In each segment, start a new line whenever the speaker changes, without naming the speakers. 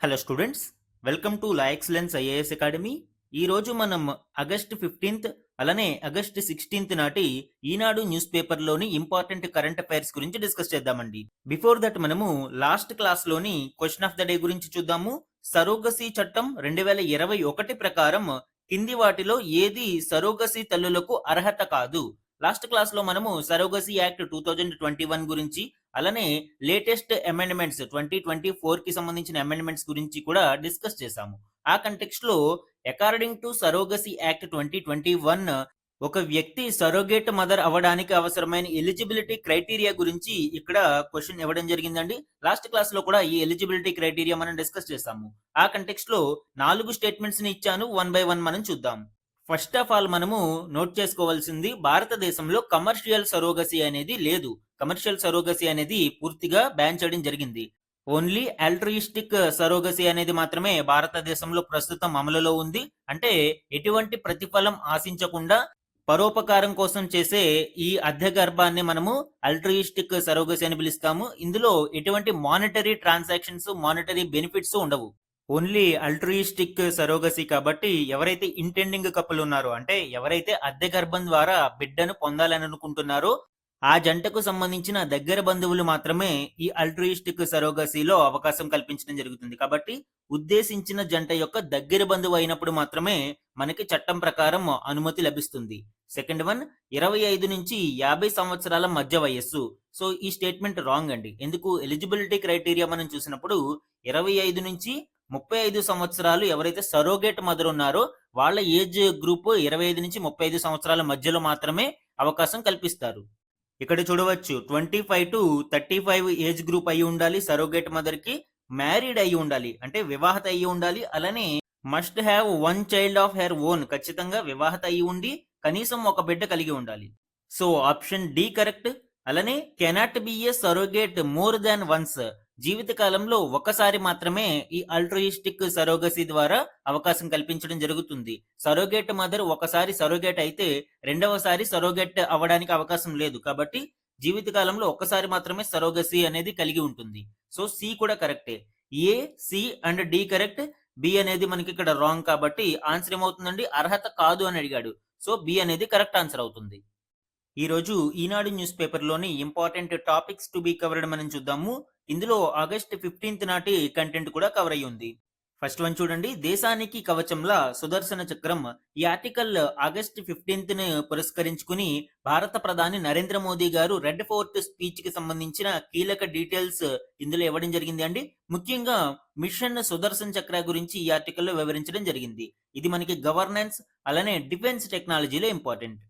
Hello students, welcome to La excellence IAS academy. ఈ రోజు మనం ఆగస్ట్ 15th అలానే ఆగస్ట్ 16th నాటి ఈనాడు న్యూస్ పేపర్లోని ఇంపార్టెంట్ కరెంట్ అఫైర్స్ గురించి డిస్కస్ చేద్దామండి. బిఫోర్ దట్ మనము లాస్ట్ క్లాస్లోని క్వశ్చన్ ఆఫ్ ద డే గురించి చూద్దాము. సరోగసీ చట్టం 2021 ప్రకారం కింది వాటిలో ఏది సరోగసీ తల్లులకు అర్హత కాదు? లాస్ట్ క్లాస్ లో మనము సరోగసీ యాక్ట్ 2021 గురించి అలానే లేటెస్ట్ అమెండ్మెంట్స్ 2024 కి సంబంధించిన అమెండ్మెంట్స్ గురించి కూడా డిస్కస్ చేశాము. ఆ కంటెక్స్ట్ లో అకార్డింగ్ టు సరోగసీ యాక్ట్ 2021 ఒక వ్యక్తి సరోగేట్ మదర్ అవ్వడానికి అవసరమైన ఎలిజిబిలిటీ క్రైటీరియా గురించి ఇక్కడ క్వశ్చన్ ఇవ్వడం జరిగిందండి. లాస్ట్ క్లాస్ లో కూడా ఈ ఎలిజిబిలిటీ క్రైటీరియా మనం డిస్కస్ చేశాము. ఆ కంటెక్స్ట్ లో 4 స్టేట్మెంట్స్ ని ఇచ్చాను. 1 by 1 మనం చూద్దాం. ఫస్ట్ ఆఫ్ ఆల్ మనము నోట్ చేసుకోవాల్సింది, భారతదేశంలో కమర్షియల్ సరోగసీ అనేది లేదు. కమర్షియల్ సరోగసీ అనేది పూర్తిగా బ్యాన్ చేయడం జరిగింది. ఓన్లీ ఆల్ట్రియిస్టిక్ సరోగసీ అనేది మాత్రమే భారతదేశంలో ప్రస్తుతం అమలులో ఉంది. అంటే ఎటువంటి ప్రతిఫలం ఆశించకుండా పరోపకారం కోసం చేసే ఈ అద్దె గర్భాన్ని మనము ఆల్ట్రియిస్టిక్ సరోగసీ అని పిలుస్తాము. ఇందులో ఎటువంటి మానిటరీ ట్రాన్సాక్షన్స్, మానిటరీ బెనిఫిట్స్ ఉండవు. ఓన్లీ అల్ట్రియిస్టిక్ సరోగసీ కాబట్టి ఎవరైతే ఇంటెండింగ్ కపుల్ ఉన్నారో, అంటే ఎవరైతే అద్దె గర్భం ద్వారా బిడ్డను పొందాలని అనుకుంటున్నారో ఆ జంటకు సంబంధించిన దగ్గర బంధువులు మాత్రమే ఈ అల్ట్రియిస్టిక్ సరోగసీలో అవకాశం కల్పించడం జరుగుతుంది. కాబట్టి ఉద్దేశించిన జంట యొక్క దగ్గర బంధువు అయినప్పుడు మాత్రమే మనకి చట్టం ప్రకారం అనుమతి లభిస్తుంది. సెకండ్ వన్, 25 నుంచి 50 సంవత్సరాల మధ్య వయస్సు. సో ఈ స్టేట్మెంట్ రాంగ్ అండి. ఎందుకు? ఎలిజిబిలిటీ క్రైటీరియా మనం చూసినప్పుడు 25 నుంచి 35 సంవత్సరాలు ఎవరైతే సరోగేట్ మదర్ ఉన్నారో వాళ్ళ ఏజ్ గ్రూప్ 25 నుంచి 35 సంవత్సరాల మధ్యలో మాత్రమే అవకాశం కల్పిస్తారు. ఇక్కడ చూడవచ్చు 25 టు 35 ఏజ్ గ్రూప్ అయి ఉండాలి. సరోగేట్ మదర్ కి మ్యారీడ్ అయి ఉండాలి, అంటే వివాహత అయి ఉండాలి. అలానే must have 1 child of her own, ఖచ్చితంగా వివాహత అయి ఉండి కనీసం ఒక బిడ్డ కలిగి ఉండాలి. So option D correct. అలానే cannot be a surrogate more than once, జీవిత కాలంలో ఒకసారి మాత్రమే ఈ అల్ట్రియిస్టిక్ సరోగసీ ద్వారా అవకాశం కల్పించడం జరుగుతుంది. సరోగేట్ మదర్ ఒకసారి సరోగేట్ అయితే రెండవసారి సరోగేట్ అవ్వడానికి అవకాశం లేదు. కాబట్టి జీవిత కాలంలో ఒక్కసారి మాత్రమే సరోగసీ అనేది కలిగి ఉంటుంది. సో సి కూడా కరెక్టే. A, C and D correct. B అనేది మనకి ఇక్కడ రాంగ్. కాబట్టి ఆన్సర్ ఏమవుతుందండి? అర్హత కాదు అని అడిగాడు. సో బి అనేది కరెక్ట్ ఆన్సర్ అవుతుంది. ఈ రోజు ఈనాడు న్యూస్ పేపర్లోని important topics to be covered మనం చూద్దాము. ఇందులో ఆగస్ట్ 15th నాటి కంటెంట్ కూడా కవర్ అయ్యి ఉంది. ఫస్ట్ వన్ చూడండి, దేశానికి కవచంలా సుదర్శన చక్రం. ఈ ఆర్టికల్ ఆగస్ట్ 15th ని పురస్కరించుకుని భారత ప్రధాని నరేంద్ర మోదీ గారు రెడ్ ఫోర్ట్ స్పీచ్ కి సంబంధించిన కీలక డీటెయిల్స్ ఇందులో ఇవ్వడం జరిగింది అండి. ముఖ్యంగా మిషన్ సుదర్శన్ చక్ర గురించి ఈ ఆర్టికల్లో వివరించడం జరిగింది. ఇది మనకి గవర్నెన్స్ అలానే డిఫెన్స్ టెక్నాలజీలో ఇంపార్టెంట్.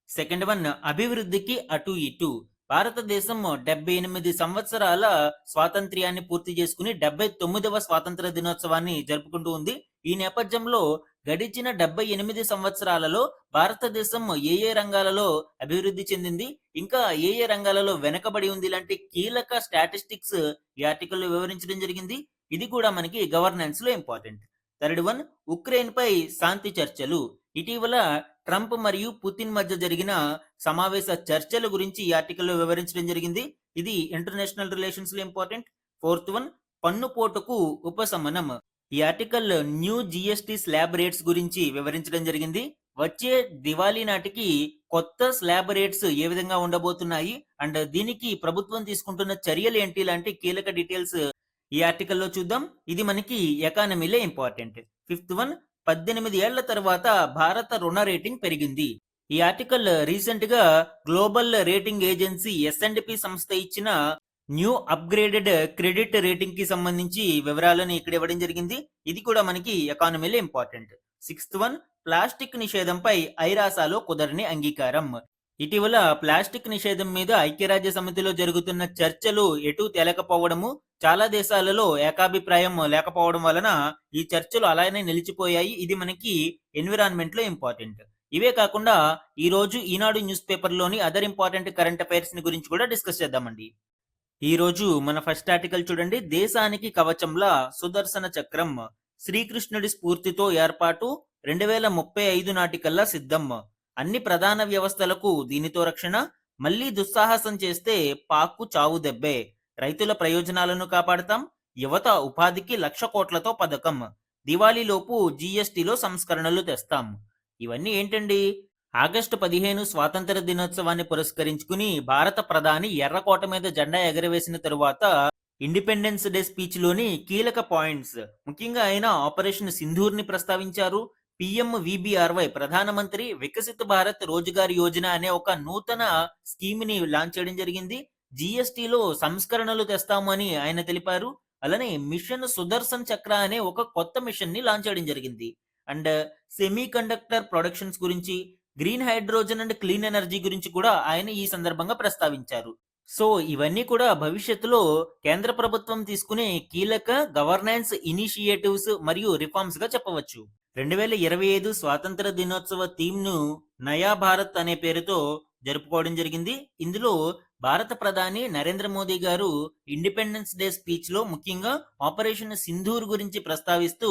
సెకండ్ వన్, అభివృద్ధికి అటు ఇటు. భారతదేశం 78 సంవత్సరాల స్వాతంత్ర్యాన్ని పూర్తి చేసుకుని 79వ స్వాతంత్ర దినోత్సవాన్ని జరుపుకుంటూ ఉంది. ఈ నేపథ్యంలో గడిచిన 78 సంవత్సరాలలో భారతదేశం ఏ ఏ రంగాలలో అభివృద్ధి చెందింది, ఇంకా ఏ ఏ రంగాలలో వెనకబడి ఉంది, ఇలాంటి కీలక స్టాటిస్టిక్స్ ఈ ఆర్టికల్లో వివరించడం జరిగింది. ఇది కూడా మనకి గవర్నెన్స్ లో ఇంపార్టెంట్. థర్డ్ వన్, ఉక్రెయిన్ పై శాంతి చర్చలు. ఇటీవల ట్రంప్ మరియు పుతిన్ మధ్య జరిగిన సమావేశ చర్చల గురించి ఈ ఆర్టికల్లో వివరించడం జరిగింది. ఇది ఇంటర్నేషనల్ రిలేషన్స్ లో ఇంపార్టెంట్. ఫోర్త్ వన్, పన్నుపోటుకు ఉపశమనం. ఈ article new GST slab rates గురించి వివరించడం జరిగింది. వచ్చే దివాళీ నాటికి కొత్త స్లాబ్ రేట్స్ ఏ విధంగా ఉండబోతున్నాయి అండ్ దీనికి ప్రభుత్వం తీసుకుంటున్న చర్యలు ఏంటి, ఇలాంటి కీలక డీటెయిల్స్ ఈ ఆర్టికల్లో చూద్దాం. ఇది మనకి ఎకానమీలో ఇంపార్టెంట్. ఫిఫ్త్ వన్, 18 ఏళ్ల తర్వాత భారత రుణ రేటింగ్ పెరిగింది. ఈ ఆర్టికల్ రీసెంట్ గా గ్లోబల్ రేటింగ్ ఏజెన్సీ S&P సంస్థ ఇచ్చిన న్యూ అప్గ్రేడెడ్ క్రెడిట్ రేటింగ్ కి సంబంధించి వివరాలను ఇక్కడ ఇవ్వడం జరిగింది. ఇది కూడా మనకి ఎకానమీలో ఇంపార్టెంట్. సిక్స్త్ వన్, ప్లాస్టిక్ నిషేధంపై ఐరాసాలో కుదరని అంగీకారం. ఇటీవల ప్లాస్టిక్ నిషేధం మీద ఐక్యరాజ్య సమితిలో జరుగుతున్న చర్చలు ఎటూ తేలకపోవడము, చాలా దేశాలలో ఏకాభిప్రాయం లేకపోవడం వలన ఈ చర్చలు అలానే నిలిచిపోయాయి. ఇది మనకి ఎన్విరాన్మెంట్ లో ఇంపార్టెంట్. ఇవే కాకుండా ఈ రోజు ఈనాడు న్యూస్ పేపర్ లోని అదర్ ఇంపార్టెంట్ కరెంట్ అఫైర్స్ ని గురించి కూడా డిస్కస్ చేద్దామండి. ఈ రోజు మన ఫస్ట్ ఆర్టికల్ చూడండి, దేశానికి కవచంలా సుదర్శన చక్రం. శ్రీకృష్ణుడి స్ఫూర్తితో ఏర్పాటు, 2035 నాటికల్లా సిద్ధం. అన్ని ప్రధాన వ్యవస్థలకు దీనితో రక్షణ. మళ్లీ దుస్సాహసం చేస్తే పాక్కు చావు దెబ్బే. రైతుల ప్రయోజనాలను కాపాడతాం, యువత ఉపాధికి 1,00,000 కోట్లతో పథకం. దివాళీలోపు జీఎస్టీలో సంస్కరణలు తెస్తాం. ఇవన్నీ ఏంటండి? ఆగస్టు 15 స్వాతంత్ర దినోత్సవాన్ని పురస్కరించుకుని భారత ప్రధాని ఎర్రకోట మీద జెండా ఎగరవేసిన తరువాత ఇండిపెండెన్స్ డే స్పీచ్‌లోని కీలక పాయింట్స్ ముఖ్యంగా ఆయన ఆపరేషన్ సింధూర్‌ని ప్రస్తావించారు. పీఎంవీబీఆర్‌వై ప్రధానమంత్రి వికసిత్ భారత్ రోజ్గార్ యోజన అనే ఒక నూతన స్కీమ్‌ని లాంచ్ చేయడం జరిగింది. జీఎస్టీలో సంస్కరణలు తెస్తాము అని ఆయన తెలిపారు. అలానే మిషన్ సుదర్శన్ చక్ర అనే ఒక కొత్త మిషన్‌ని లాంచ్ చేయడం జరిగింది. అండ్ సెమీ కండక్టర్ ప్రొడక్షన్స్ గురించి, green hydrogen and clean energy గురించి కూడా ఆయన ఈ సందర్భంగా ప్రస్తావించారు. సో, ఇవన్నీ కూడా భవిష్యత్తులో కేంద్ర ప్రభుత్వం తీసుకునే కీలక గవర్నెన్స్ ఇనిషియేటివ్స్ మరియు రిఫార్మ్స్‌గా చెప్పవచ్చు. 2025 స్వాతంత్ర దినోత్సవ థీమ్‌ను 'నయా భారత్' అనే పేరుతో జరుపుకోవడం జరిగింది. ఇందులో భారత ప్రధాని నరేంద్ర మోదీ గారు ఇండిపెండెన్స్ డే స్పీచ్‌లో ముఖ్యంగా ఆపరేషన్ సింధూర్ గురించి ప్రస్తావిస్తూ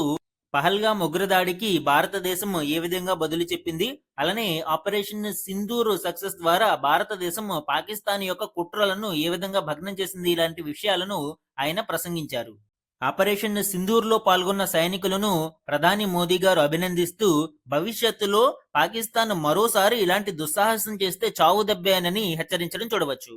పహల్గామ్ ఉగ్రదాడికి భారతదేశం ఏ విధంగా బదులు చెప్పింది, అలానే ఆపరేషన్ సింధూర్ సక్సెస్ ద్వారా భారతదేశం పాకిస్తాన్ యొక్క కుట్రలను ఏ విధంగా భగ్నం చేసింది, ఇలాంటి విషయాలను ఆయన ప్రసంగించారు. ఆపరేషన్ సింధూర్‌లో పాల్గొన్న సైనికులను ప్రధాని మోదీ గారు అభినందిస్తూ భవిష్యత్తులో పాకిస్తాన్ మరోసారి ఇలాంటి దుస్సాహసం చేస్తే చావు దెబ్బేనని హెచ్చరించడం చూడవచ్చు.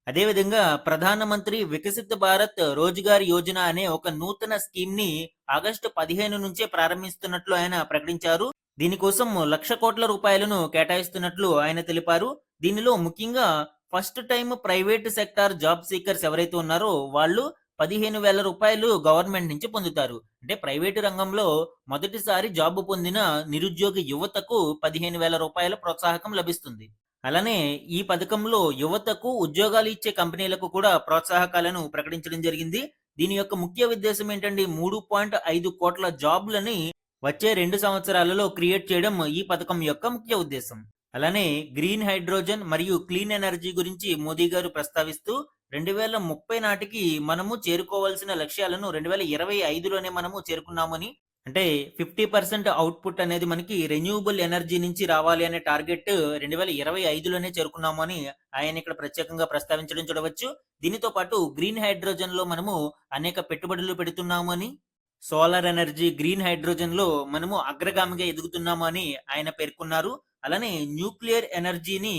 అదేవిధంగా ప్రధానమంత్రి వికసిత్ భారత్ రోజ్గార్ యోజన అనే ఒక నూతన స్కీమ్‌ని ఆగస్టు 15 నుంచే ప్రారంభిస్తున్నట్లు ఆయన ప్రకటించారు. దీనికోసం 1,00,000 కోట్ల రూపాయలను కేటాయిస్తున్నట్లు ఆయన తెలిపారు. దీనిలో ముఖ్యంగా first time private sector job seekers ఎవరైతే ఉన్నారో వాళ్ళు 15,000 రూపాయలు గవర్నమెంట్ నుంచి పొందుతారు. అంటే ప్రైవేటు రంగంలో మొదటిసారి జాబ్ పొందిన నిరుద్యోగ యువతకు 15,000 రూపాయల ప్రోత్సాహకం లభిస్తుంది. అలానే ఈ పథకంలో యువతకు ఉద్యోగాలు ఇచ్చే కంపెనీలకు కూడా ప్రోత్సాహకాలను ప్రకటించడం జరిగింది. దీని యొక్క ముఖ్య ఉద్దేశం ఏంటండి? 3.5 కోట్ల జాబ్‌లని వచ్చే 2 సంవత్సరాలలో క్రియేట్ చేయడం ఈ పథకం యొక్క ముఖ్య ఉద్దేశం. అలానే గ్రీన్ హైడ్రోజన్ మరియు క్లీన్ ఎనర్జీ గురించి మోదీ గారు ప్రస్తావిస్తూ 2030 నాటికి మనము చేరుకోవాల్సిన లక్ష్యాలను 2025లోనే మనము చేరుకున్నామని, అంటే 50% అవుట్‌పుట్ అనేది మనకి రెన్యూవబుల్ ఎనర్జీ నుంచి రావాలి అనే టార్గెట్ 2025లోనే చేరుకున్నాము అని ఆయన ఇక్కడ ప్రత్యేకంగా ప్రస్తావించడం చూడవచ్చు. దీనితో పాటు గ్రీన్ హైడ్రోజన్‌లో మనము అనేక పెట్టుబడులు పెడుతున్నాము అని, సోలార్ ఎనర్జీ, గ్రీన్ హైడ్రోజన్‌లో మనము అగ్రగామిగా ఎదుగుతున్నాము అని ఆయన పేర్కొన్నారు. అలానే న్యూక్లియర్ ఎనర్జీని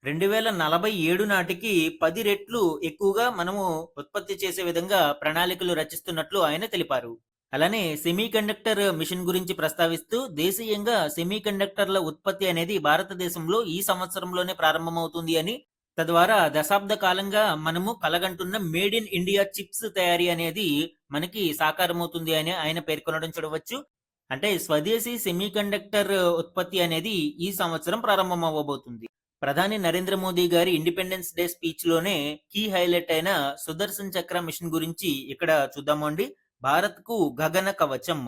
2047 నాటికి 10 రెట్లు ఎక్కువగా మనము ఉత్పత్తి చేసే విధంగా ప్రణాళికలు రచిస్తున్నట్లు ఆయన తెలిపారు. అలానే సెమీ కండక్టర్ మిషన్ గురించి ప్రస్తావిస్తూ దేశీయంగా సెమీ కండక్టర్ల ఉత్పత్తి అనేది భారతదేశంలో ఈ సంవత్సరంలోనే ప్రారంభమవుతుంది అని, తద్వారా దశాబ్ద కాలంగా మనము కలగంటున్న మేడ్ ఇన్ ఇండియా చిప్స్ తయారీ అనేది మనకి సాకారమవుతుంది అని ఆయన పేర్కొనడం చూడవచ్చు. అంటే స్వదేశీ సెమీ కండక్టర్ ఉత్పత్తి అనేది ఈ సంవత్సరం ప్రారంభమవ్వబోతుంది. ప్రధాని నరేంద్ర మోదీ గారి ఇండిపెండెన్స్ డే స్పీచ్‌లోనే కీ హైలైట్ అయిన సుదర్శన్ చక్ర మిషన్ గురించి ఇక్కడ చూద్దాము అండి. భారత్‌కు గగన కవచం.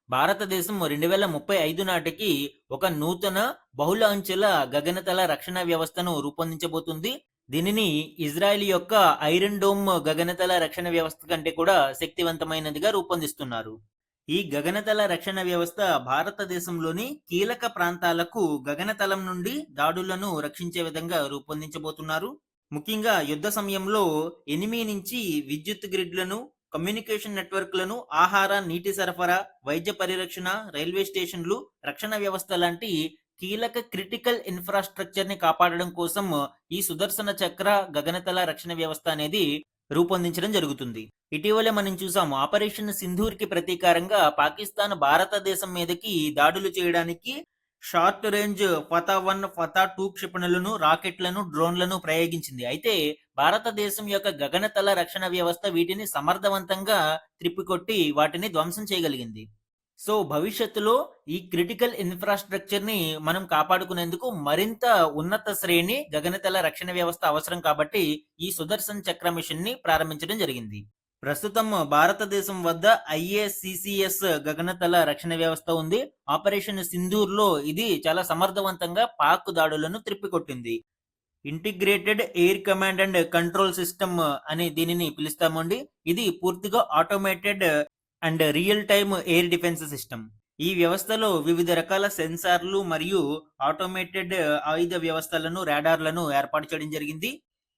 భారతదేశం 2035 నాటికి ఒక నూతన బహుళ అంచెల గగనతల రక్షణ వ్యవస్థను రూపొందించబోతుంది. దీనిని ఇజ్రాయెల్ యొక్క ఐరన్ డోమ్ గగనతల రక్షణ వ్యవస్థ కంటే కూడా శక్తివంతమైనదిగా రూపొందిస్తున్నారు. ఈ గగనతల రక్షణ వ్యవస్థ భారతదేశంలోని కీలక ప్రాంతాలకు గగనతలం నుండి దాడులను రక్షించే విధంగా రూపొందించబోతున్నారు. ముఖ్యంగా యుద్ధ సమయంలో ఎనిమి నుంచి విద్యుత్ గ్రిడ్లను, కమ్యూనికేషన్ నెట్వర్క్లను, ఆహార, నీటి సరఫరా, వైద్య పరిరక్షణ, రైల్వే స్టేషన్లు, రక్షణ వ్యవస్థ లాంటి కీలక క్రిటికల్ ఇన్ఫ్రాస్ట్రక్చర్ ని కాపాడడం కోసం ఈ సుదర్శన చక్ర గగనతల రక్షణ వ్యవస్థ అనేది రూపొందించడం జరుగుతుంది. ఇటీవలే మనం చూసాము ఆపరేషన్ సింధూర్ కి ప్రతీకారంగా పాకిస్తాన్ భారతదేశం మీదకి దాడులు చేయడానికి షార్ట్ రేంజ్ ఫతా-1, ఫతా-2 క్షిపణులను, రాకెట్లను, డ్రోన్లను ప్రయోగించింది. అయితే భారతదేశం యొక్క గగనతల రక్షణ వ్యవస్థ వీటిని సమర్థవంతంగా త్రిప్పికొట్టి వాటిని ధ్వంసం చేయగలిగింది. సో భవిష్యత్తులో ఈ క్రిటికల్ ఇన్ఫ్రాస్ట్రక్చర్ ని మనం కాపాడుకునేందుకు మరింత ఉన్నత శ్రేణి గగనతల రక్షణ వ్యవస్థ అవసరం కాబట్టి ఈ సుదర్శన్ చక్ర మిషన్ ని ప్రారంభించడం జరిగింది. ప్రస్తుతం భారతదేశం వద్ద ఐఏసిసిఎస్ గగనతల రక్షణ వ్యవస్థ ఉంది. ఆపరేషన్ సింధూర్ లో ఇది చాలా సమర్థవంతంగా పాక్ దాడులను త్రిప్పికొట్టింది. Integrated air command and control system అని దీనిని పిలుస్తామండి. ఇది పూర్తిగా automated and real time air defence system. ఈ వ్యవస్థలో వివిధ రకాల సెన్సార్లు మరియు ఆటోమేటెడ్ ఆయుధ వ్యవస్థలను, రాడార్లను ఏర్పాటు చేయడం జరిగింది.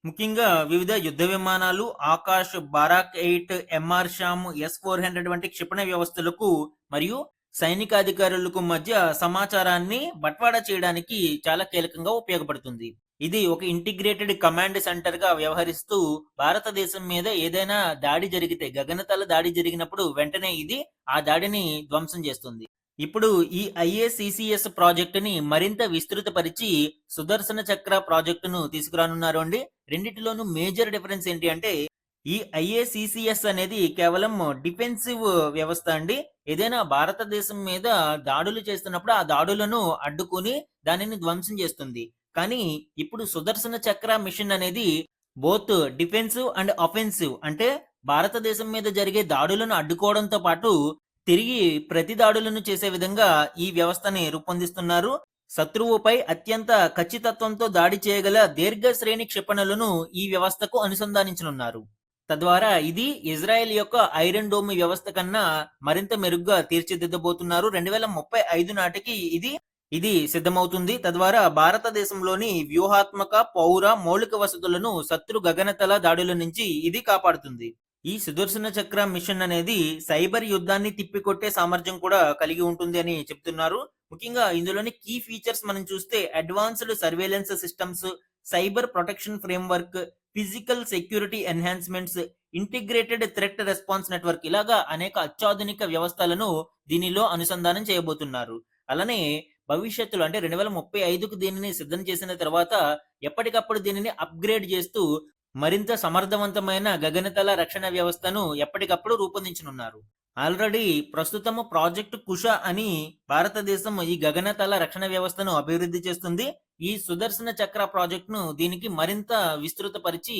ముఖ్యంగా వివిధ యుద్ధ విమానాలు, ఆకాష్, బారాక్ 8, ఎంఆర్ షామ్, S-400 వంటి క్షిపణి వ్యవస్థలకు మరియు సైనికాధికారులకు మధ్య సమాచారాన్ని బట్వాడా చేయడానికి చాలా కీలకంగా ఉపయోగపడుతుంది. ఇది ఒక ఇంటిగ్రేటెడ్ కమాండ్ సెంటర్‌గా వ్యవహరిస్తూ భారతదేశం మీద ఏదైనా దాడి జరిగితే, గగనతల దాడి జరిగినప్పుడు వెంటనే ఇది ఆ దాడిని ధ్వంసం చేస్తుంది. ఇప్పుడు ఈ ఐఏసీసీఎస్ ప్రాజెక్టుని మరింత విస్తృతపరిచి సుదర్శన చక్ర ప్రాజెక్టును తీసుకురానున్నారు అండి. రెండిటిలోనూ మేజర్ డిఫరెన్స్ ఏంటి అంటే, ఈ ఐఏసీసీఎస్ అనేది కేవలం డిఫెన్సివ్ వ్యవస్థ అండి. ఏదైనా భారతదేశం మీద దాడులు చేస్తున్నప్పుడు ఆ దాడులను అడ్డుకొని దానిని ధ్వంసం చేస్తుంది. కానీ ఇప్పుడు సుదర్శన చక్ర మిషన్ అనేది బోత్ డిఫెన్సివ్ అండ్ అఫెన్సివ్, అంటే భారతదేశం మీద జరిగే దాడులను అడ్డుకోవడంతో పాటు తిరిగి ప్రతి దాడులను చేసే విధంగా ఈ వ్యవస్థని రూపొందిస్తున్నారు. శత్రువుపై అత్యంత ఖచ్చితత్వంతో దాడి చేయగల దీర్ఘ శ్రేణి క్షిపణులను ఈ వ్యవస్థకు అనుసంధానించనున్నారు. తద్వారా ఇది ఇజ్రాయెల్ యొక్క ఐరన్ డోమ్ వ్యవస్థ కన్నా మరింత మెరుగ్గా తీర్చిదిద్దబోతున్నారు. 2035 నాటికి ఇది సిద్ధమవుతుంది. తద్వారా భారతదేశంలోని వ్యూహాత్మక, పౌర, మౌలిక వసతులను శత్రు గగనతల దాడుల నుంచి ఇది కాపాడుతుంది. ఈ సుదర్శన చక్ర మిషన్ అనేది సైబర్ యుద్ధాన్ని తిప్పికొట్టే సామర్థ్యం కూడా కలిగి ఉంటుంది అని చెప్తున్నారు. ముఖ్యంగా ఇందులోని కీ ఫీచర్స్ మనం చూస్తే advanced surveillance systems, cyber protection framework, physical security enhancements, integrated threat response network, ఇలాగా అనేక అత్యాధునిక వ్యవస్థలను దీనిలో అనుసంధానం చేయబోతున్నారు. అలానే భవిష్యత్తులో అంటే 2035కు దీనిని సిద్ధం చేసిన తర్వాత ఎప్పటికప్పుడు దీనిని అప్‌గ్రేడ్ చేస్తూ మరింత సమర్థవంతమైన గగనతల రక్షణ వ్యవస్థను ఎప్పటికప్పుడు రూపొందించనున్నారు. ఆల్రెడీ ప్రస్తుతము ప్రాజెక్ట్ కుష అని భారతదేశం ఈ గగనతల రక్షణ వ్యవస్థను అభివృద్ధి చేస్తుంది. ఈ సుదర్శన చక్ర ప్రాజెక్ట్‌ను దీనికి మరింత విస్తృతపరిచి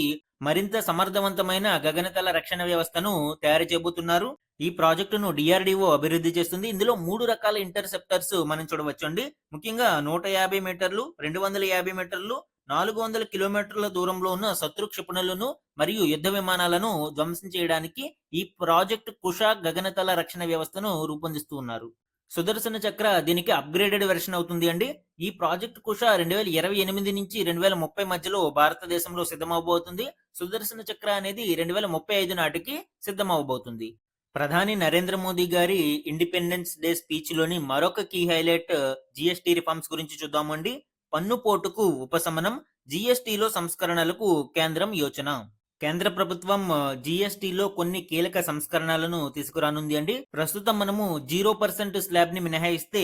మరింత సమర్థవంతమైన గగనతల రక్షణ వ్యవస్థను తయారు చేయబోతున్నారు. ఈ ప్రాజెక్టును డీఆర్‌డీఓ అభివృద్ధి చేస్తుంది. ఇందులో 3 రకాల ఇంటర్సెప్టర్స్ మనం చూడవచ్చండి. ముఖ్యంగా 150 మీటర్లు, 250 మీటర్లు, 400 కిలోమీటర్ల దూరంలో ఉన్న శత్రు క్షిపణులను మరియు యుద్ధ విమానాలను ధ్వంసం చేయడానికి ఈ ప్రాజెక్ట్ కుష గగనతల రక్షణ వ్యవస్థను రూపొందిస్తూ ఉన్నారు. సుదర్శన చక్ర దీనికి అప్‌గ్రేడెడ్ వెర్షన్ అవుతుంది అండి. ఈ ప్రాజెక్ట్ కుష 2028 నుంచి 2030 మధ్యలో భారతదేశంలో సిద్ధమవబోతుంది. సుదర్శన చక్ర అనేది 2035 నాటికి సిద్ధమవబోతుంది. ప్రధాని నరేంద్ర మోదీ గారి ఇండిపెండెన్స్ డే స్పీచ్‌లోని మరొక కీ హైలైట్ జీఎస్టీ రిఫార్మ్స్ గురించి చూద్దామండి. పన్నుపోటుకు ఉపశమనం, జీఎస్టీలో సంస్కరణలకు కేంద్రం యోచన. కేంద్ర ప్రభుత్వం జీఎస్టీలో కొన్ని కీలక సంస్కరణలను తీసుకురానుంది అండి. ప్రస్తుతం మనము 0% స్లాబ్ ని మినహాయిస్తే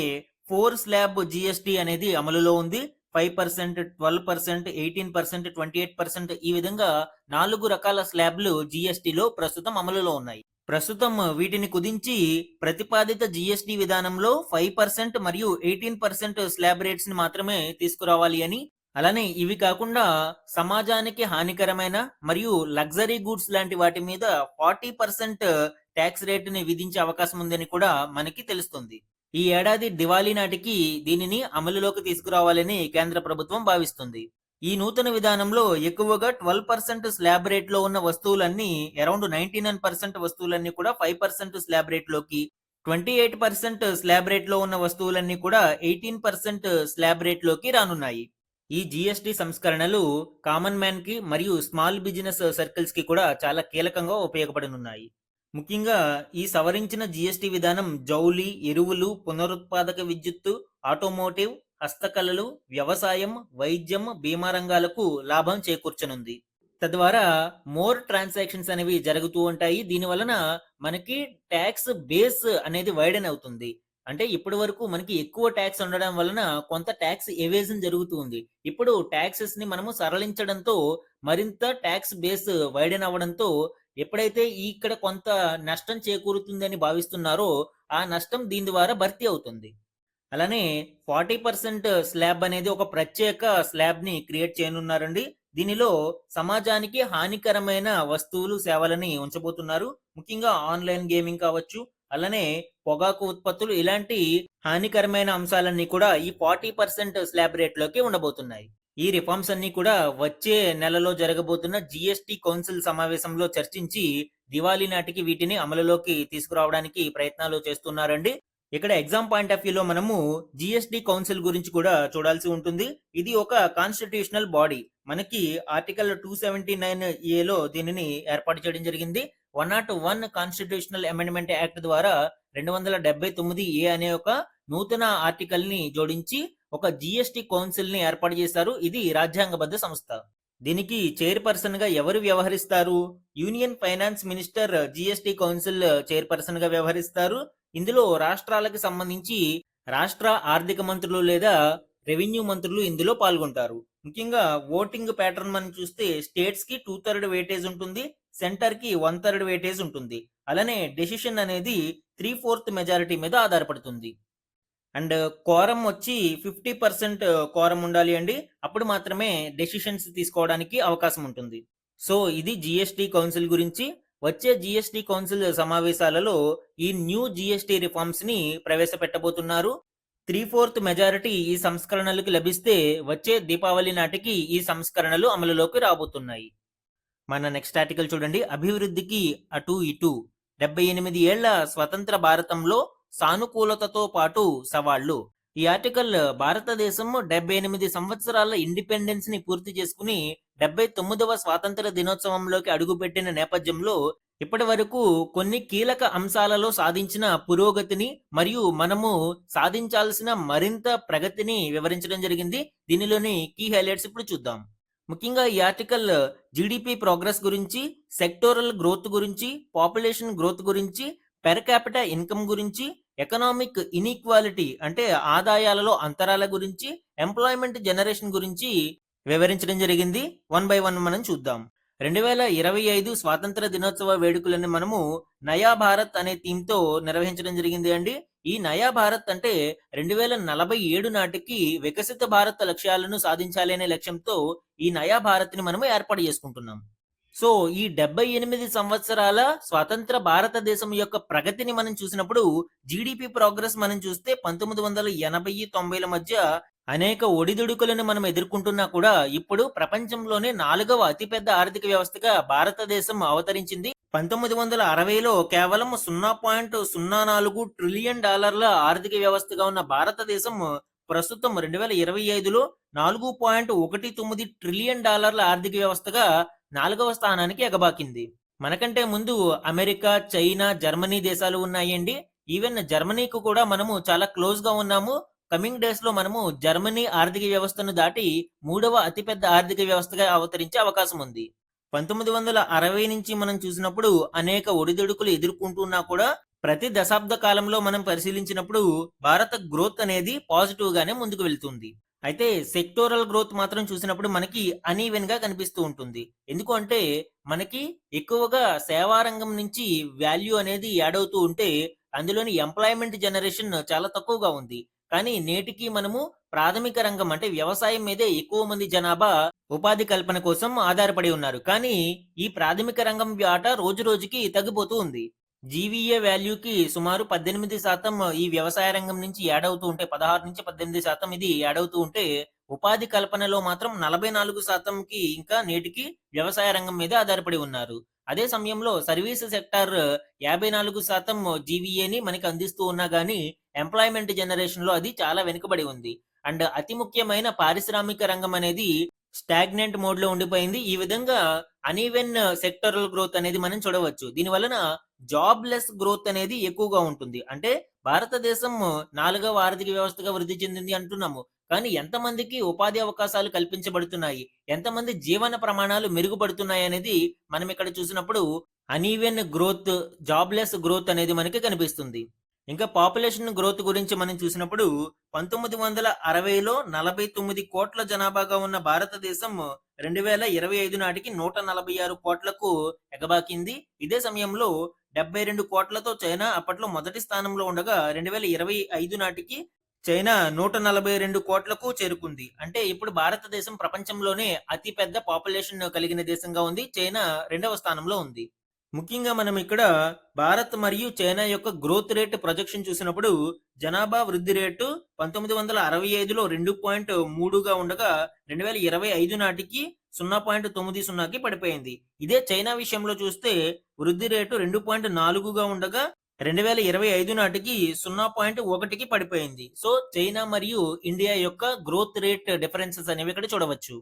4 స్లాబ్ జీఎస్టీ అనేది అమలులో ఉంది. 5%, 12%, 18%, 28% ఈ విధంగా 4 రకాల స్లాబ్లు జీఎస్టీలో ప్రస్తుతం అమలులో ఉన్నాయి. ప్రస్తుతం వీటిని కుదించి ప్రతిపాదిత జీఎస్టీ విధానంలో 5% మరియు 18% స్లాబ్ రేట్స్ ని మాత్రమే తీసుకురావాలి అని, అలానే ఇవి కాకుండా సమాజానికి హానికరమైన మరియు లగ్జరీ గూడ్స్ లాంటి వాటి మీద 40% ట్యాక్స్ రేటుని విధించే అవకాశం ఉందని కూడా మనకి తెలుస్తుంది. ఈ ఏడాది దివాళీ నాటికి దీనిని అమలులోకి తీసుకురావాలని కేంద్ర ప్రభుత్వం భావిస్తుంది. ఈ నూతన విధానంలో ఎక్కువగా 12% స్లాబ్ రేట్‌లో ఉన్న వస్తువులన్నీ అరౌండ్ 99% వస్తువులన్నీ కూడా 5% స్లాబ్ రేట్‌లోకి, 28% స్లాబ్ రేట్‌లో ఉన్న వస్తువులన్నీ కూడా 18% స్లాబ్ రేట్‌లోకి రానున్నాయి. ఈ జీఎస్టీ సంస్కరణలు కామన్ మ్యాన్‌కి మరియు స్మాల్ బిజినెస్ సర్కిల్స్‌కి కూడా చాలా కీలకంగా ఉపయోగపడనున్నాయి. ముఖ్యంగా ఈ సవరించిన జీఎస్టీ విధానం జౌళి, ఎరువులు, పునరుత్పాదక విద్యుత్తు, ఆటోమోటివ్, హస్తకళలు, వ్యవసాయం, వైద్యం, బీమా రంగాలకు లాభం చేకూర్చనుంది. తద్వారా మోర్ ట్రాన్సాక్షన్స్ అనేవి జరుగుతూ ఉంటాయి. దీని వలన మనకి ట్యాక్స్ బేస్ అనేది వైడెన్ అవుతుంది. అంటే ఇప్పటి వరకు మనకి ఎక్కువ ట్యాక్స్ ఉండడం వలన కొంత ట్యాక్స్ ఎవేజన్ జరుగుతూ ఉంది. ఇప్పుడు ట్యాక్సెస్ ని మనము సరళించడంతో మరింత ట్యాక్స్ బేస్ వైడెన్ అవ్వడంతో ఎప్పుడైతే ఇక్కడ కొంత నష్టం చేకూరుతుందని భావిస్తున్నారో ఆ నష్టం దీని ద్వారా భర్తీ అవుతుంది. అలానే 40% స్లాబ్ అనేది ఒక ప్రత్యేక స్లాబ్‌ని క్రియేట్ చేయనున్నారండి. దీనిలో సమాజానికి హానికరమైన వస్తువులు, సేవలని ఉంచబోతున్నారు. ముఖ్యంగా ఆన్‌లైన్ గేమింగ్ కావచ్చు, అలానే పొగాకు ఉత్పత్తులు, ఇలాంటి హానికరమైన అంశాలన్నీ కూడా ఈ 40% స్లాబ్ రేట్‌లోకి ఉండబోతున్నాయి. ఈ రిఫార్మ్స్ అన్నీ కూడా వచ్చే నెలలో జరగబోతున్న జీఎస్టీ కౌన్సిల్ సమావేశంలో చర్చించి దివాళీ నాటికి వీటిని అమలులోకి తీసుకురావడానికి ప్రయత్నాలు చేస్తున్నారండి. ఇక్కడ ఎగ్జామ్ పాయింట్ ఆఫ్ వ్యూలో మనము జిఎస్టి కౌన్సిల్ గురించి కూడా చూడాల్సి ఉంటుంది. ఇది ఒక కాన్స్టిట్యూషనల్ బాడీ. మనకి ఆర్టికల్ 279 ఏలో దీనిని ఏర్పాటు చేయడం జరిగింది. 101 కాన్స్టిట్యూషనల్ అమెండ్మెంట్ యాక్ట్ ద్వారా 279 ఏ అనే ఒక నూతన ఆర్టికల్ ని జోడించి ఒక జిఎస్టి కౌన్సిల్ ని ఏర్పాటు చేశారు. ఇది రాజ్యాంగబద్ధ సంస్థ. దీనికి చైర్పర్సన్ గా ఎవరు వ్యవహరిస్తారు? Union finance minister GST council chairperson గా వ్యవహరిస్తారు. ఇందులో రాష్ట్రాలకు సంబంధించి రాష్ట్ర ఆర్థిక మంత్రులు లేదా రెవెన్యూ మంత్రులు ఇందులో పాల్గొంటారు. ముఖ్యంగా ఓటింగ్ ప్యాటర్న్ మనం చూస్తే స్టేట్స్ కి 2/3 వెయిటేజ్ ఉంటుంది, సెంటర్ కి 1/3 వెయిటేజ్ ఉంటుంది. అలానే డెసిషన్ అనేది 3/4 మెజారిటీ మీద ఆధారపడుతుంది. అండ్ కోరం వచ్చి 50% కోరం ఉండాలి అండి. అప్పుడు మాత్రమే డెసిషన్స్ తీసుకోవడానికి అవకాశం ఉంటుంది. సో ఇది జిఎస్టి కౌన్సిల్ గురించి. వచ్చే జిఎస్టి కౌన్సిల్ సమావేశాలలో ఈ న్యూ జిఎస్టి రిఫార్మ్స్ ని ప్రవేశపెట్టబోతున్నారు. 3/4 మెజారిటీ ఈ సంస్కరణలకు లభిస్తే వచ్చే దీపావళి నాటికి ఈ సంస్కరణలు అమలులోకి రాబోతున్నాయి. మన నెక్స్ట్ ఆర్టికల్ చూడండి. అభివృద్ధికి అటు ఇటు 78 ఏళ్ల స్వతంత్ర భారతంలో సానుకూలతతో పాటు సవాళ్లు. ఈ ఆర్టికల్ భారతదేశం 78 సంవత్సరాల ఇండిపెండెన్స్ ని పూర్తి చేసుకుని 79వ స్వాతంత్ర దినోత్సవంలోకి అడుగుపెట్టిన నేపథ్యంలో ఇప్పటి వరకు కొన్ని కీలక అంశాలలో సాధించిన పురోగతిని మరియు మనము సాధించాల్సిన మరింత ప్రగతిని వివరించడం జరిగింది. దీనిలోని కీ హైలైట్స్ ఇప్పుడు చూద్దాం. ముఖ్యంగా ఈ ఆర్టికల్ జీడిపి ప్రోగ్రెస్ గురించి, సెక్టోరల్ గ్రోత్ గురించి, పాపులేషన్ గ్రోత్ గురించి, పెర్ క్యాపిటా ఇన్కమ్ గురించి, ఎకనామిక్ ఇన్ఈక్వాలిటీ అంటే ఆదాయాలలో అంతరాల గురించి, ఎంప్లాయ్మెంట్ జనరేషన్ గురించి వివరించడం జరిగింది. 1 by 1 మనం చూద్దాం. 2025 స్వాతంత్ర దినోత్సవ వేడుకలను మనము నయా భారత్ అనే థీమ్ తో నిర్వహించడం జరిగింది అండి. ఈ నయా భారత్ అంటే 2047 నాటికి వికసిత భారత్ లక్ష్యాలను సాధించాలి అనే లక్ష్యంతో ఈ నయా భారత్ ని మనము ఏర్పాటు చేసుకుంటున్నాం. సో ఈ 78 సంవత్సరాల స్వతంత్ర భారతదేశం యొక్క ప్రగతిని మనం చూసినప్పుడు జీడిపి ప్రోగ్రెస్ మనం చూస్తే 1980-90ల మధ్య అనేక ఒడిదుడుకులను మనం ఎదుర్కొంటున్నా కూడా ఇప్పుడు ప్రపంచంలోనే 4వ అతిపెద్ద ఆర్థిక వ్యవస్థగా భారతదేశం అవతరించింది. 1960లో కేవలం $0.04 ట్రిలియన్ ఆర్థిక వ్యవస్థగా ఉన్న భారతదేశం ప్రస్తుతం 2025లో $4.19 ట్రిలియన్ ఆర్థిక వ్యవస్థగా 4వ స్థానానికి ఎగబాకింది. మనకంటే ముందు అమెరికా, చైనా, జర్మనీ దేశాలు ఉన్నాయండి. ఈవెన్ జర్మనీకి కూడా మనము చాలా క్లోజ్ గా ఉన్నాము. కమింగ్ డేస్ లో మనము జర్మనీ ఆర్థిక వ్యవస్థను దాటి 3వ అతిపెద్ద ఆర్థిక వ్యవస్థగా అవతరించే అవకాశం ఉంది. 1960 నుంచి మనం చూసినప్పుడు అనేక ఒడిదుడుకులు ఎదుర్కొంటున్నా కూడా ప్రతి దశాబ్ద కాలంలో మనం పరిశీలించినప్పుడు భారత గ్రోత్ అనేది పాజిటివ్ గానే ముందుకు వెళ్తుంది. అయితే సెక్టోరల్ గ్రోత్ మాత్రం చూసినప్పుడు మనకి అనీవెన్ గా కనిపిస్తూ ఉంటుంది. ఎందుకంటే మనకి ఎక్కువగా సేవా రంగం నుంచి వాల్యూ అనేది యాడ్ అవుతూ ఉంటే అందులోని ఎంప్లాయ్మెంట్ జనరేషన్ చాలా తక్కువగా ఉంది. కానీ నేటికి మనము ప్రాథమిక రంగం అంటే వ్యవసాయం మీదే ఎక్కువ మంది జనాభా ఉపాధి కల్పన కోసం ఆధారపడి ఉన్నారు. కానీ ఈ ప్రాథమిక రంగం వాటా రోజు రోజుకి తగ్గిపోతూ ఉంది. జీవీఏ వాల్యూకి సుమారు 18% ఈ వ్యవసాయ రంగం నుంచి యాడ్ అవుతూ ఉంటే 16-18% ఇది యాడ్ అవుతూ ఉంటే ఉపాధి కల్పనలో మాత్రం 44%కి ఇంకా నేటికి వ్యవసాయ రంగం మీద ఆధారపడి ఉన్నారు. అదే సమయంలో సర్వీస్ సెక్టార్ 54% జీవీఏని మనకి అందిస్తూ ఉన్నా గానీ ఎంప్లాయ్మెంట్ జనరేషన్ లో అది చాలా వెనుకబడి ఉంది. అండ్ అతి ముఖ్యమైన పారిశ్రామిక రంగం అనేది స్టాగ్నెంట్ మోడ్ లో ఉండిపోయింది. ఈ విధంగా అనీవెన్ సెక్టరల్ గ్రోత్ అనేది మనం చూడవచ్చు. దీని వలన జాబ్ లెస్ గ్రోత్ అనేది ఎక్కువగా ఉంటుంది. అంటే భారతదేశం 4వ ఆర్థిక వ్యవస్థగా వృద్ధి చెందింది అంటున్నాము. కానీ ఎంతమందికి ఉపాధి అవకాశాలు కల్పించబడుతున్నాయి, ఎంతమంది జీవన ప్రమాణాలు మెరుగుపడుతున్నాయి అనేది మనం ఇక్కడ చూసినప్పుడు uneven growth, job less growth అనేది మనకి కనిపిస్తుంది. ఇంకా పాపులేషన్ గ్రోత్ గురించి మనం చూసినప్పుడు 1960లో 49 కోట్ల జనాభాగా ఉన్న భారతదేశం 2025 నాటికి 146 కోట్లకు ఎగబాకింది. ఇదే సమయంలో 72 కోట్లతో చైనా అప్పట్లో మొదటి స్థానంలో ఉండగా 2025 నాటికి చైనా 142 కోట్లకు చేరుకుంది. అంటే ఇప్పుడు భారతదేశం ప్రపంచంలోనే అతి పెద్ద పాపులేషన్ కలిగిన దేశంగా ఉంది. చైనా 2వ స్థానంలో ఉంది. ముఖ్యంగా మనం ఇక్కడ భారత్ మరియు చైనా యొక్క గ్రోత్ రేట్ ప్రొజెక్షన్ చూసినప్పుడు జనాభా వృద్ధి రేటు 1965లో 2.3గా ఉండగా 2025 నాటికి 0.90కి పడిపోయింది. ఇదే చైనా విషయంలో చూస్తే వృద్ధి రేటు 2.4గా ఉండగా 2025 నాటికి 0.1కి పడిపోయింది. సో, చైనా మరియు ఇండియా యొక్క గ్రోత్ రేట్ డిఫరెన్సెస్ అనేవి ఇక్కడ చూడవచ్చు.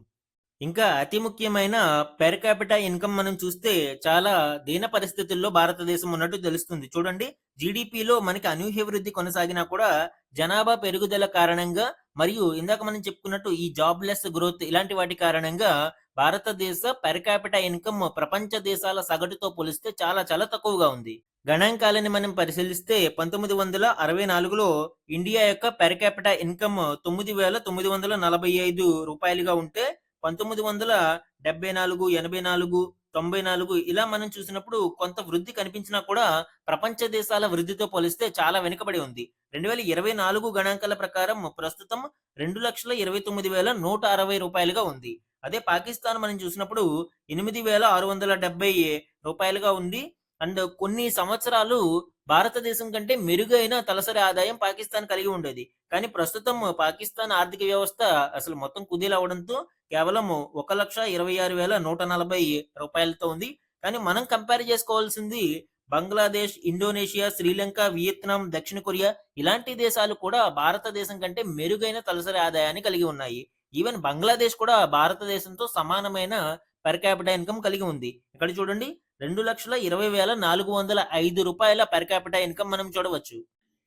ఇంకా అతి ముఖ్యమైన పెర్ క్యాపిటా ఇన్‌కమ్ మనం చూస్తే చాలా దీన పరిస్థితుల్లో భారతదేశం ఉన్నట్టు తెలుస్తుంది. చూడండి, జీడీపీలో మనకి అనూహ్య వృద్ధి కొనసాగినా కూడా జనాభా పెరుగుదల కారణంగా మరియు ఇందాక మనం చెప్పుకున్నట్టు ఈ జాబ్‌లెస్ గ్రోత్ ఇలాంటి వాటి కారణంగా భారతదేశ పెర్ క్యాపిటా ఇన్‌కమ్ ప్రపంచ దేశాల సగటుతో పోలిస్తే చాలా చాలా తక్కువగా ఉంది. గణాంకాలని మనం పరిశీలిస్తే 1964లో ఇండియా యొక్క పెర్ క్యాపిటా ఇన్‌కమ్ రూ. 9,945 ఉంటే 1974, 84, 94 ఇలా మనం చూసినప్పుడు కొంత వృద్ధి కనిపించినా కూడా ప్రపంచ దేశాల వృద్ధితో పోలిస్తే చాలా వెనుకబడి ఉంది. 2024 గణాంకాల ప్రకారం ప్రస్తుతం రూ. 2,29,160 ఉంది. అదే పాకిస్తాన్ మనం చూసినప్పుడు రూ. 8,670 ఉంది. అండ్ కొన్ని సంవత్సరాలు భారతదేశం కంటే మెరుగైన తలసరి ఆదాయం పాకిస్తాన్ కలిగి ఉండేది. కానీ ప్రస్తుతం పాకిస్తాన్ ఆర్థిక వ్యవస్థ అసలు మొత్తం కుదేలవ్వడంతో కేవలం రూ. 1,26,140తో ఉంది. కానీ మనం కంపేర్ చేసుకోవాల్సింది బంగ్లాదేశ్, ఇండోనేషియా, శ్రీలంక, వియత్నాం, దక్షిణ కొరియా ఇలాంటి దేశాలు కూడా భారతదేశం కంటే మెరుగైన తలసరి ఆదాయాన్ని కలిగి ఉన్నాయి. ఈవెన్ బంగ్లాదేశ్ కూడా భారతదేశంతో సమానమైన పర్ క్యాపిటా ఇన్‌కమ్ కలిగి ఉంది. ఇక్కడ చూడండి, రూ. 2,20,405 పర్ క్యాపిటా ఇన్‌కమ్ మనం చూడవచ్చు.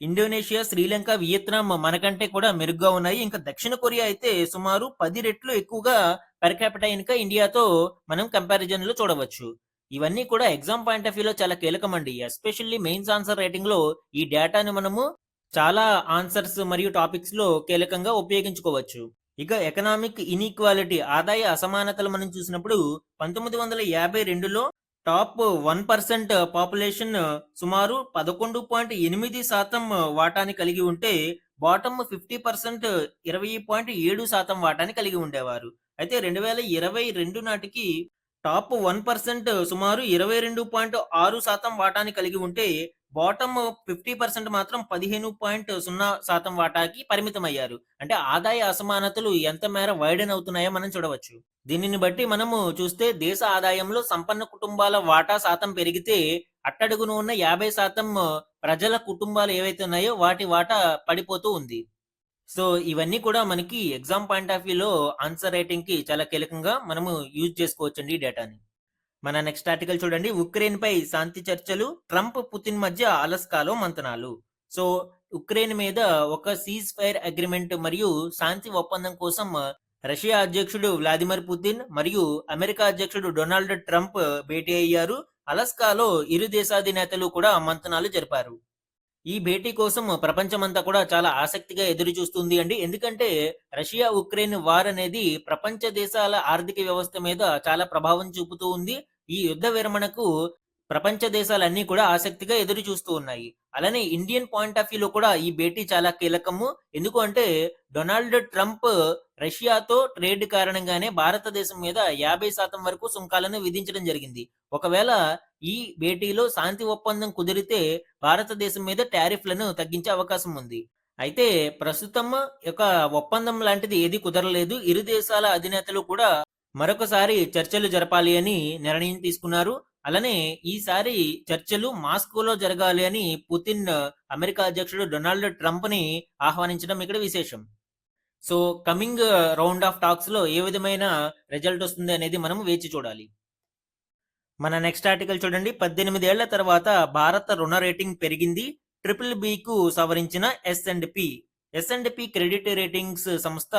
ఇండోనేషియా, శ్రీలంక, వియత్నాం మనకంటే కూడా మెరుగ్గా ఉన్నాయి. ఇంకా దక్షిణ కొరియా అయితే సుమారు 10 రెట్లు ఎక్కువగా పర్ క్యాపిటా ఇన్‌కమ్ ఇండియాతో మనం కంపారిజన్‌లో చూడవచ్చు. ఇవన్నీ కూడా ఎగ్జామ్ పాయింట్ ఆఫ్ వ్యూలో చాలా కీలకమండి. ఎస్పెషల్లీ మెయిన్స్ ఆన్సర్ రైటింగ్‌లో ఈ డేటాను మనము చాలా ఆన్సర్స్ మరియు టాపిక్స్‌లో కీలకంగా ఉపయోగించుకోవచ్చు. ఇక ఎకనామిక్ ఇనీక్వాలిటీ ఆదాయ అసమానతలు మనం చూసినప్పుడు 1952లో టాప్ 1% పాపులేషన్ సుమారు 11.8% వాటాని కలిగి ఉంటే, బాటమ్ 50% 20.7% వాటాని కలిగి ఉండేవారు. అయితే 2022 నాటికి టాప్ 1% సుమారు 22.6% వాటాని కలిగి ఉంటే, బాటమ్ 50% మాత్రం 15.0% వాటాకి పరిమితమయ్యారు. అంటే ఆదాయ అసమానతలు ఎంత మేర వైడెన్ అవుతున్నాయో మనం చూడవచ్చు. దీనిని బట్టి మనము చూస్తే దేశ ఆదాయంలో సంపన్న కుటుంబాల వాటా శాతం పెరిగితే, అట్టడుగున ఉన్న 50% ప్రజల కుటుంబాలు ఏవైతే ఉన్నాయో వాటి వాటా పడిపోతూ ఉంది. సో, ఇవన్నీ కూడా మనకి ఎగ్జామ్ పాయింట్ ఆఫ్ వ్యూలో ఆన్సర్ రైటింగ్‌కి చాలా కీలకంగా మనము యూజ్ చేసుకోవచ్చండి ఈ డేటాని. మన నెక్స్ట్ ఆర్టికల్ చూడండి. ఉక్రెయిన్‌పై శాంతి చర్చలు, ట్రంప్, పుతిన్ మధ్య అలస్కాలో మంతనాలు. సో, ఉక్రెయిన్ మీద ఒక సీజ్ ఫైర్ అగ్రీమెంట్ మరియు శాంతి ఒప్పందం కోసం రష్యా అధ్యక్షుడు వ్లాదిమిర్ పుతిన్ మరియు అమెరికా అధ్యక్షుడు డొనాల్డ్ ట్రంప్ భేటీ అయ్యారు. అలస్కాలో ఇరు దేశాధినేతలు కూడా మంతనాలు జరిపారు. ఈ భేటీ కోసం ప్రపంచమంతా కూడా చాలా ఆసక్తిగా ఎదురు చూస్తుంది అండి. ఎందుకంటే రష్యా ఉక్రెయిన్ వార్ అనేది ప్రపంచ దేశాల ఆర్థిక వ్యవస్థ మీద చాలా ప్రభావం చూపుతూ ఉంది. ఈ యుద్ధ విరమణకు ప్రపంచ దేశాలన్నీ కూడా ఆసక్తిగా ఎదురు చూస్తూ ఉన్నాయి. అలానే ఇండియన్ పాయింట్ ఆఫ్ వ్యూలో కూడా ఈ భేటీ చాలా కీలకము. ఎందుకు అంటే డొనాల్డ్ ట్రంప్ రష్యాతో ట్రేడ్ కారణంగానే భారతదేశం మీద 50% వరకు సుంకాలను విధించడం జరిగింది. ఒకవేళ ఈ భేటీలో శాంతి ఒప్పందం కుదిరితే భారతదేశం మీద టారిఫ్‌లను తగ్గించే అవకాశం ఉంది. అయితే ప్రస్తుతం ఒక ఒప్పందం లాంటిది ఏది కుదరలేదు. ఇరు దేశాల అధినేతలు కూడా మరొకసారి చర్చలు జరపాలి అని నిర్ణయం తీసుకున్నారు. అలానే ఈసారి చర్చలు మాస్కోలో జరగాలి అని పుతిన్ అమెరికా అధ్యక్షుడు డొనాల్డ్ ట్రంప్‌ని ఆహ్వానించడం ఇక్కడ విశేషం. సో, కమింగ్ రౌండ్ ఆఫ్ టాక్స్‌లో ఏ విధమైన రిజల్ట్ వస్తుంది అనేది మనం వేచి చూడాలి. మన నెక్స్ట్ ఆర్టికల్ చూడండి. 18 ఏళ్ల తర్వాత భారత రుణ రేటింగ్ పెరిగింది. BBBకు సవరించిన ఎస్&పి. ఎస్&పి క్రెడిట్ రేటింగ్స్ సంస్థ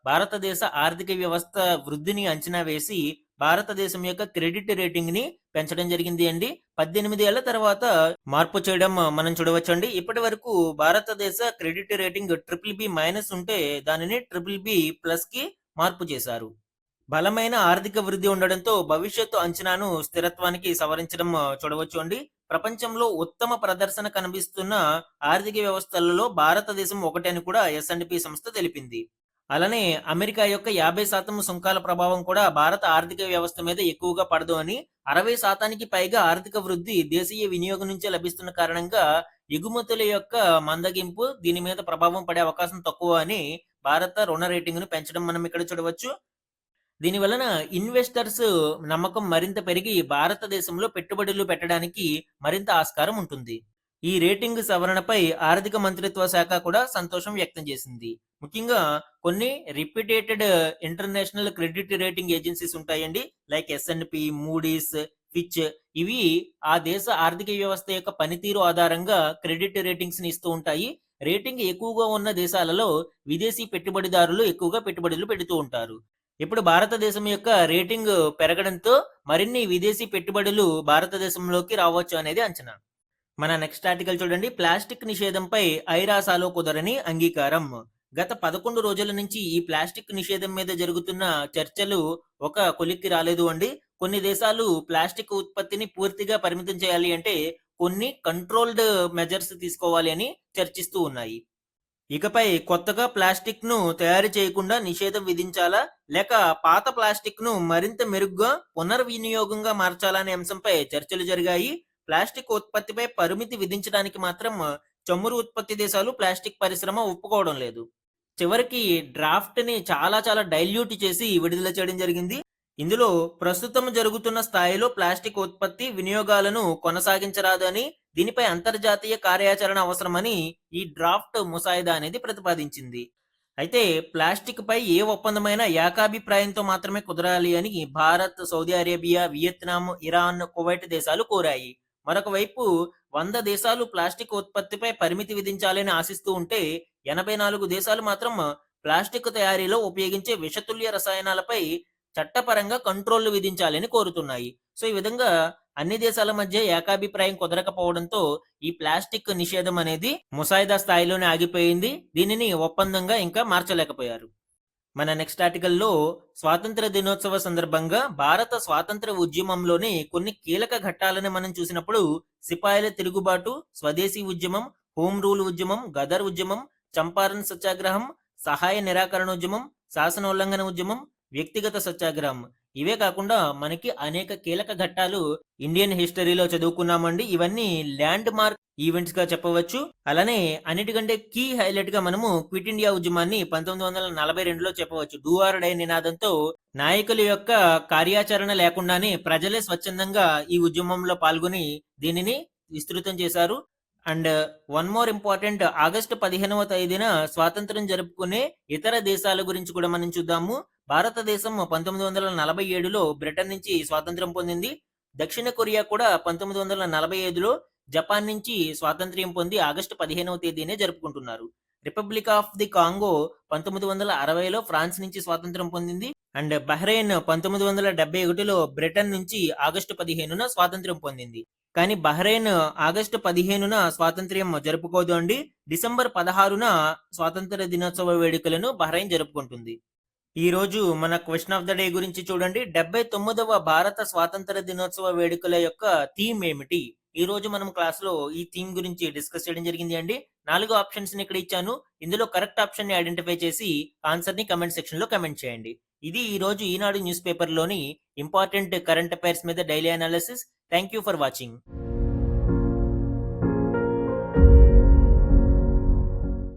భారతదేశ ఆర్థిక వ్యవస్థ వృద్ధిని అంచనా వేసి భారతదేశం యొక్క క్రెడిట్ రేటింగ్‌ని పెంచడం జరిగింది అండి. 18 ఏళ్ల తర్వాత మార్పు చేయడం మనం చూడవచ్చండి. ఇప్పటివరకు భారతదేశ క్రెడిట్ రేటింగ్ BBB- ఉంటే దానిని BBB+కి మార్పు చేశారు. బలమైన ఆర్థిక వృద్ధి ఉండడంతో భవిష్యత్తు అంచనాను స్థిరత్వానికి సవరించడం చూడవచ్చు అండి. ప్రపంచంలో ఉత్తమ ప్రదర్శన కనిపిస్తున్న ఆర్థిక వ్యవస్థలలో భారతదేశం ఒకటి అని కూడా ఎస్&పి సంస్థ తెలిపింది. అలానే అమెరికా యొక్క 50% సుంకాల ప్రభావం కూడా భారత ఆర్థిక వ్యవస్థ మీద ఎక్కువగా పడదు అని, 60%కి పైగా ఆర్థిక వృద్ధి దేశీయ వినియోగం నుంచే లభిస్తున్న కారణంగా ఎగుమతుల యొక్క మందగింపు దీని మీద ప్రభావం పడే అవకాశం తక్కువ అని భారత రుణ రేటింగ్‌ను పెంచడం మనం ఇక్కడ చూడవచ్చు. దీని వలన ఇన్వెస్టర్స్ నమ్మకం మరింత పెరిగి భారతదేశంలో పెట్టుబడులు పెట్టడానికి మరింత ఆస్కారం ఉంటుంది. ఈ రేటింగ్ సవరణపై ఆర్థిక మంత్రిత్వ శాఖ కూడా సంతోషం వ్యక్తం చేసింది. ముఖ్యంగా కొన్ని reputated international credit rating agencies ఉంటాయండి. Like S&P, Moody's, Fitch. ఇవి ఆ దేశ ఆర్థిక వ్యవస్థ యొక్క పనితీరు ఆధారంగా క్రెడిట్ రేటింగ్స్ ని ఇస్తూ ఉంటాయి. రేటింగ్ ఎక్కువగా ఉన్న దేశాలలో విదేశీ పెట్టుబడిదారులు ఎక్కువగా పెట్టుబడులు పెడుతూ ఉంటారు. ఇప్పుడు భారతదేశం యొక్క రేటింగ్ పెరగడంతో మరిన్ని విదేశీ పెట్టుబడులు భారతదేశంలోకి రావచ్చు అనేది అంచనా. మన నెక్స్ట్ ఆర్టికల్ చూడండి. ప్లాస్టిక్ నిషేధంపై ఐరాసాలో కుదరని అంగీకారం. గత 11 రోజుల నుంచి ఈ ప్లాస్టిక్ నిషేధం మీద జరుగుతున్న చర్చలు ఒక కొలిక్కి రాలేదు అండి. కొన్ని దేశాలు ప్లాస్టిక్ ఉత్పత్తిని పూర్తిగా పరిమితం చేయాలి అంటే కొన్ని కంట్రోల్డ్ మెజర్స్ తీసుకోవాలి అని చర్చిస్తూ ఉన్నాయి. ఇకపై కొత్తగా ప్లాస్టిక్ ను తయారు చేయకుండా నిషేధం విధించాలా, లేక పాత ప్లాస్టిక్ ను మరింత మెరుగ్గా పునర్వినియోగంగా మార్చాలా అనే అంశంపై చర్చలు జరిగాయి. ప్లాస్టిక్ ఉత్పత్తిపై పరిమితి విధించడానికి మాత్రం చమురు ఉత్పత్తి దేశాలు, ప్లాస్టిక్ పరిశ్రమ ఒప్పుకోవడం లేదు. చివరికి డ్రాఫ్ట్ ని చాలా చాలా డైల్యూట్ చేసి విడుదల చేయడం జరిగింది. ఇందులో ప్రస్తుతం జరుగుతున్న స్థాయిలో ప్లాస్టిక్ ఉత్పత్తి వినియోగాలను కొనసాగించరాదని, దీనిపై అంతర్జాతీయ కార్యాచరణ అవసరమని ఈ డ్రాఫ్ట్ ముసాయిదా అనేది ప్రతిపాదించింది. అయితే ప్లాస్టిక్ పై ఏ ఒప్పందమైనా ఏకాభిప్రాయంతో మాత్రమే కుదరాలి అని Bharat, Saudi Arabia, Vietnam, Iran, Kuwait దేశాలు కోరాయి. మరొక వైపు 100 దేశాలు ప్లాస్టిక్ ఉత్పత్తిపై పరిమితి విధించాలని ఆశిస్తూ ఉంటే 84 దేశాలు మాత్రం ప్లాస్టిక్ తయారీలో ఉపయోగించే విషతుల్య రసాయనాలపై చట్టపరంగా కంట్రోళ్లు విధించాలని కోరుతున్నాయి. సో ఈ విధంగా అన్ని దేశాల మధ్య ఏకాభిప్రాయం కుదరకపోవడంతో ఈ ప్లాస్టిక్ నిషేధం అనేది ముసాయిదా స్థాయిలోనే ఆగిపోయింది. దీనిని ఒప్పందంగా ఇంకా మార్చలేకపోయారు. మన నెక్స్ట్ ఆర్టికల్లో స్వాతంత్ర దినోత్సవ సందర్భంగా భారత స్వాతంత్ర ఉద్యమంలోని కొన్ని కీలక ఘట్టాలను మనం చూసినప్పుడు సిపాయిల తిరుగుబాటు, స్వదేశీ ఉద్యమం, హోం రూల్ ఉద్యమం, గదర్ ఉద్యమం, చంపారన్ సత్యాగ్రహం, సహాయ నిరాకరణోద్యమం, శాసనోల్లంఘన ఉద్యమం, వ్యక్తిగత సత్యాగ్రహం, ఇవే కాకుండా మనకి అనేక కీలక ఘట్టాలు ఇండియన్ హిస్టరీలో చదువుకున్నామండి. ఇవన్నీ ల్యాండ్ మార్క్ ఈవెంట్స్ గా చెప్పవచ్చు. అలానే అన్నిటికంటే కీ హైలైట్ గా మనము క్విట్ ఇండియా ఉద్యమాన్ని 1942లో చెప్పవచ్చు. డూ ఆర్ డై నినాదంతో నాయకుల యొక్క కార్యాచరణ లేకుండానే ప్రజలే స్వచ్ఛందంగా ఈ ఉద్యమంలో పాల్గొని దీనిని విస్తృతం చేశారు. And one more important, August 15వ తేదీన స్వాతంత్రం జరుపుకునే ఇతర దేశాల గురించి కూడా మనం చూద్దాము. భారతదేశం 1947లో బ్రిటన్ నుంచి స్వాతంత్రం పొందింది. దక్షిణ కొరియా కూడా 1945లో జపాన్ నుంచి స్వాతంత్ర్యం పొంది ఆగస్టు 15వ తేదీనే జరుపుకుంటున్నారు. రిపబ్లిక్ ఆఫ్ ది కాంగో 1960లో ఫ్రాన్స్ నుంచి స్వాతంత్రం పొందింది. అండ్ బహ్రెయిన్ 1971లో బ్రిటన్ నుంచి ఆగస్టు 15న స్వాతంత్రం పొందింది. కానీ బహ్రెయిన్ ఆగస్టు 15న స్వాతంత్ర్యం జరుపుకోదు అండి. డిసెంబర్ 16న స్వాతంత్ర దినోత్సవ వేడుకలను బహ్రెయిన్ జరుపుకుంటుంది. ఈ రోజు మన క్వశ్చన్ ఆఫ్ ద డే గురించి చూడండి. 79వ భారత స్వాతంత్ర దినోత్సవ వేడుకల యొక్క థీమ్ ఏమిటి? ఈ రోజు మనం క్లాస్ లో ఈ థీమ్ గురించి డిస్కస్ చేయడం జరిగింది అండి. 4 ఆప్షన్స్ ని ఇక్కడ ఇచ్చాను. ఇందులో కరెక్ట్ ఆప్షన్ ని ఐడెంటిఫై చేసి ఆన్సర్ ని కమెంట్ సెక్షన్ లో కమెంట్ చేయండి. ఇది ఈ రోజు ఈనాడు న్యూస్ పేపర్ లోని ఇంపార్టెంట్ కరెంట్ అఫైర్స్ మీద daily analysis. Thank you for watching.